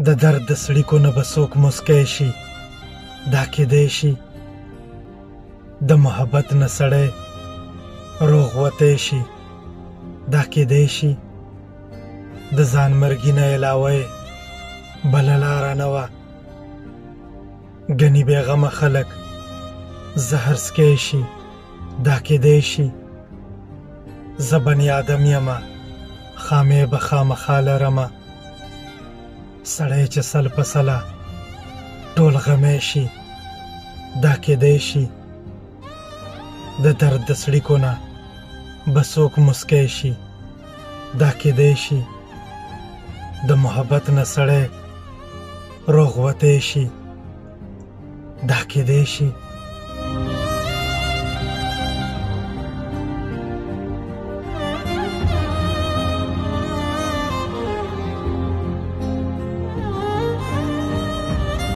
د درد د څړیکو نه به څوک مسکی شي، دا کیدی شي د محبت نه سړی روغ وتی شي، دا کیدی شي د ځان مرګي نه علاوه بله لاره نه وه. ګنې بېغمه خلک زهر څکی شي، دا کیدی شي زه بني ادم یمه، خامې به خامخا لرمه. سړی چې سل په سله ټول غمی شي، دا کیدی شي د درد د څړیکو نه به څوک مسکی شي، دا کیدی شي د محبت نه سړی روغ وتی شي، دا کیدی شي